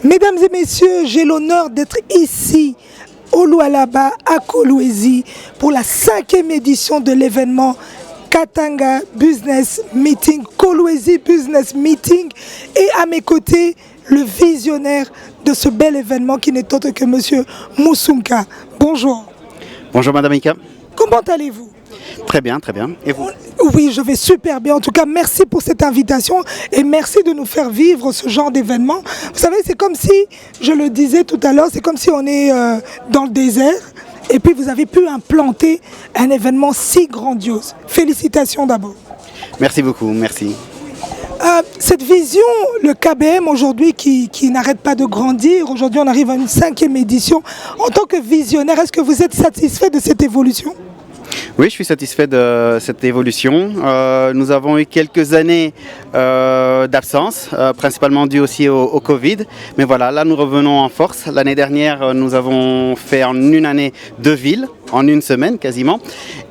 Mesdames et messieurs, j'ai l'honneur d'être ici au Lualaba à Kolwezi pour la 5e édition de l'événement Katanga Business Meeting, Kolwezi Business Meeting, et à mes côtés, le visionnaire de ce bel événement qui n'est autre que Monsieur Moussounka. Bonjour. Bonjour Madame Ika. Comment allez-vous? Très bien, très bien. Et vous? Oui, je vais super bien. En tout cas, merci pour cette invitation et merci de nous faire vivre ce genre d'événement. Vous savez, c'est comme si, je le disais tout à l'heure, c'est comme si on est dans le désert et puis vous avez pu implanter un événement si grandiose. Félicitations d'abord. Merci beaucoup, merci. Cette vision, le KBM aujourd'hui qui n'arrête pas de grandir, aujourd'hui on arrive à une 5e édition. En tant que visionnaire, est-ce que vous êtes satisfait de cette évolution ? Oui, je suis satisfait de cette évolution. Nous avons eu quelques années d'absence, principalement dû aussi au Covid. Mais voilà, là nous revenons en force. L'année dernière, nous avons fait en une année 2 villes, en une semaine quasiment.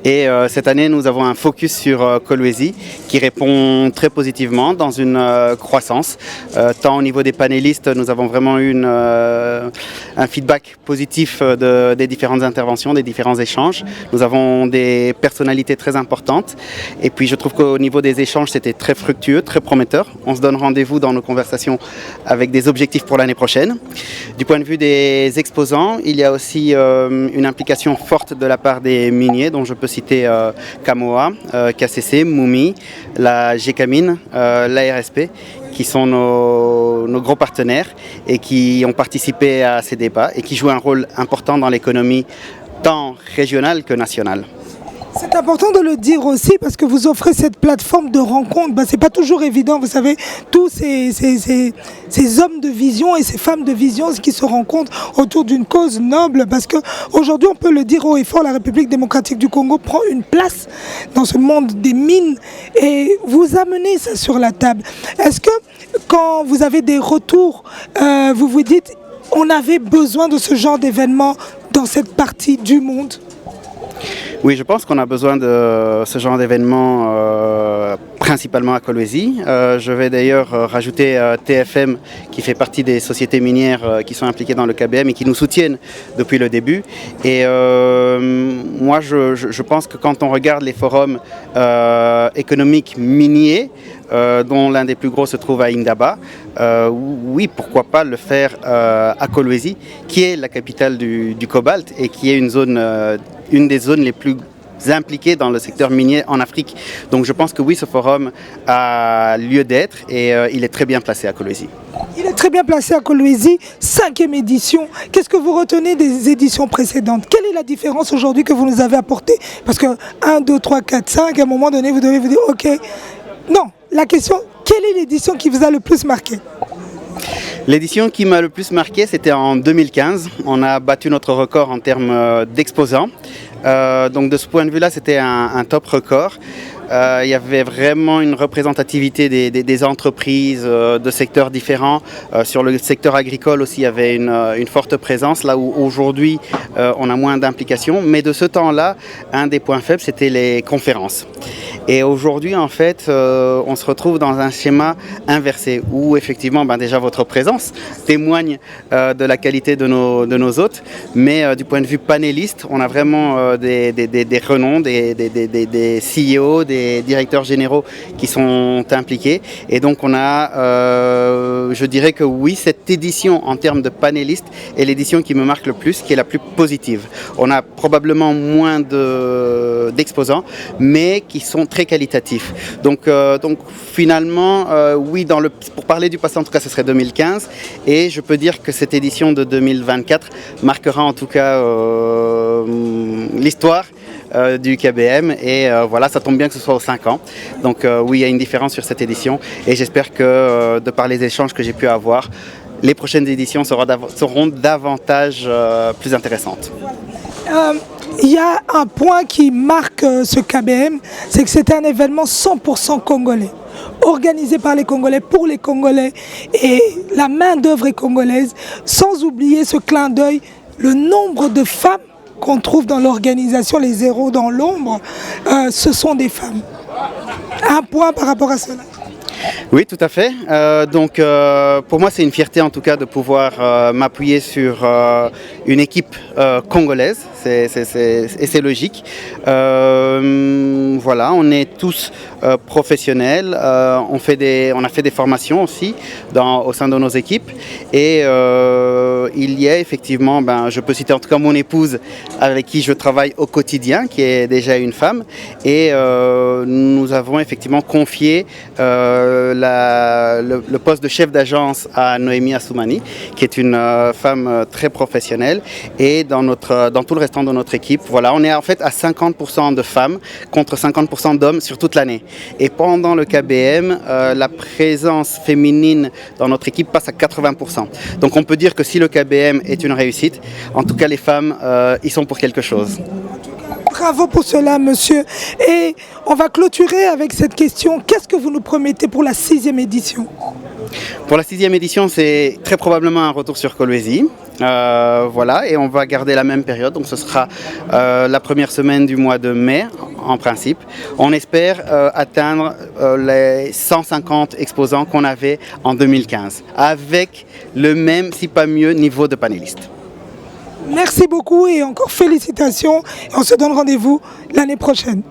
Et cette année, nous avons un focus sur Kolwezi qui répond très positivement dans une croissance. Tant au niveau des panélistes, nous avons vraiment eu un feedback positif des différentes interventions, des différents échanges. Nous avons des personnalités très importantes. Et puis je trouve qu'au niveau des échanges, c'était très fructueux, très prometteur. On se donne rendez-vous dans nos conversations avec des objectifs pour l'année prochaine. Du point de vue des exposants, il y a aussi une implication forte de la part des miniers, dont je peux citer Kamoa, KCC, Moumi, la GKMIN, l'ARSP, qui sont nos gros partenaires et qui ont participé à ces débats et qui jouent un rôle important dans l'économie tant régionale que nationale. C'est important de le dire aussi parce que vous offrez cette plateforme de rencontre. Ce n'est pas toujours évident, vous savez, tous ces hommes de vision et ces femmes de vision qui se rencontrent autour d'une cause noble. Parce qu'aujourd'hui, on peut le dire haut et fort, la République démocratique du Congo prend une place dans ce monde des mines et vous amenez ça sur la table. Est-ce que quand vous avez des retours, vous vous dites on avait besoin de ce genre d'événement dans cette partie du monde ? Oui, je pense qu'on a besoin de ce genre d'événement principalement à Kolwezi. Je vais d'ailleurs rajouter TFM qui fait partie des sociétés minières qui sont impliquées dans le KBM et qui nous soutiennent depuis le début. Et moi, je pense que quand on regarde les forums économiques miniers, dont l'un des plus gros se trouve à Indaba, oui, pourquoi pas le faire à Kolwezi, qui est la capitale du cobalt et qui est une des zones les plus impliquées dans le secteur minier en Afrique. Donc je pense que oui, ce forum a lieu d'être et il est très bien placé à Kolwezi. Il est très bien placé à Kolwezi, 5e édition. Qu'est-ce que vous retenez des éditions précédentes? Quelle est la différence aujourd'hui que vous nous avez apportée? Parce que 1, 2, 3, 4, 5, à un moment donné, vous devez vous dire, ok, non, la question, quelle est l'édition qui vous a le plus marqué? L'édition qui m'a le plus marqué, c'était en 2015. On a battu notre record en termes d'exposants. Donc de ce point de vue-là, c'était un top record. Il y avait vraiment une représentativité des entreprises de secteurs différents. Sur le secteur agricole aussi, il y avait une forte présence, là où aujourd'hui, on a moins d'implication. Mais de ce temps-là, un des points faibles, c'était les conférences. Et aujourd'hui, en fait, on se retrouve dans un schéma inversé, où effectivement, déjà votre présence témoigne de la qualité de nos hôtes. Mais du point de vue panéliste, on a vraiment des renoms, des CEO, des directeurs généraux qui sont impliqués. Et donc on a, je dirais que oui, cette édition en termes de panélistes est l'édition qui me marque le plus, qui est la plus positive. On a probablement moins d'exposants, mais qui sont très qualitatifs. Donc finalement, oui, pour parler du passé, en tout cas, ce serait 2015. Et je peux dire que cette édition de 2024 marquera en tout cas l'histoire du KBM et voilà, ça tombe bien que ce soit aux 5 ans. Donc oui, il y a une différence sur cette édition et j'espère que de par les échanges que j'ai pu avoir, les prochaines éditions seront davantage plus intéressantes. Il y a un point qui marque ce KBM, c'est que c'est un événement 100% congolais, organisé par les Congolais, pour les Congolais, et la main-d'œuvre est congolaise, sans oublier ce clin d'œil, le nombre de femmes qu'on trouve dans l'organisation, les héros dans l'ombre, ce sont des femmes. Un point par rapport à cela. Oui, tout à fait. Pour moi, c'est une fierté en tout cas de pouvoir m'appuyer sur une équipe congolaise. Et c'est logique. Voilà, on est tous professionnels. On a fait des formations aussi au sein de nos équipes. Et il y a effectivement, je peux citer en tout cas mon épouse avec qui je travaille au quotidien, qui est déjà une femme. Et nous avons effectivement confié le poste de chef d'agence à Noémie Assoumani, qui est une femme très professionnelle. Et dans tout le restant de notre équipe, voilà, on est en fait à 50% de femmes contre 50% d'hommes sur toute l'année. Et pendant le KBM, la présence féminine dans notre équipe passe à 80%. Donc on peut dire que si le KBM est une réussite, en tout cas les femmes y sont pour quelque chose. Bravo pour cela, monsieur. Et on va clôturer avec cette question. Qu'est-ce que vous nous promettez pour la 6e édition? Pour la 6e édition, c'est très probablement un retour sur Kolwezi. Voilà, et on va garder la même période. Donc ce sera la première semaine du mois de mai, en principe. On espère atteindre les 150 exposants qu'on avait en 2015, avec le même, si pas mieux, niveau de panélistes. Merci beaucoup et encore félicitations. On se donne rendez-vous l'année prochaine.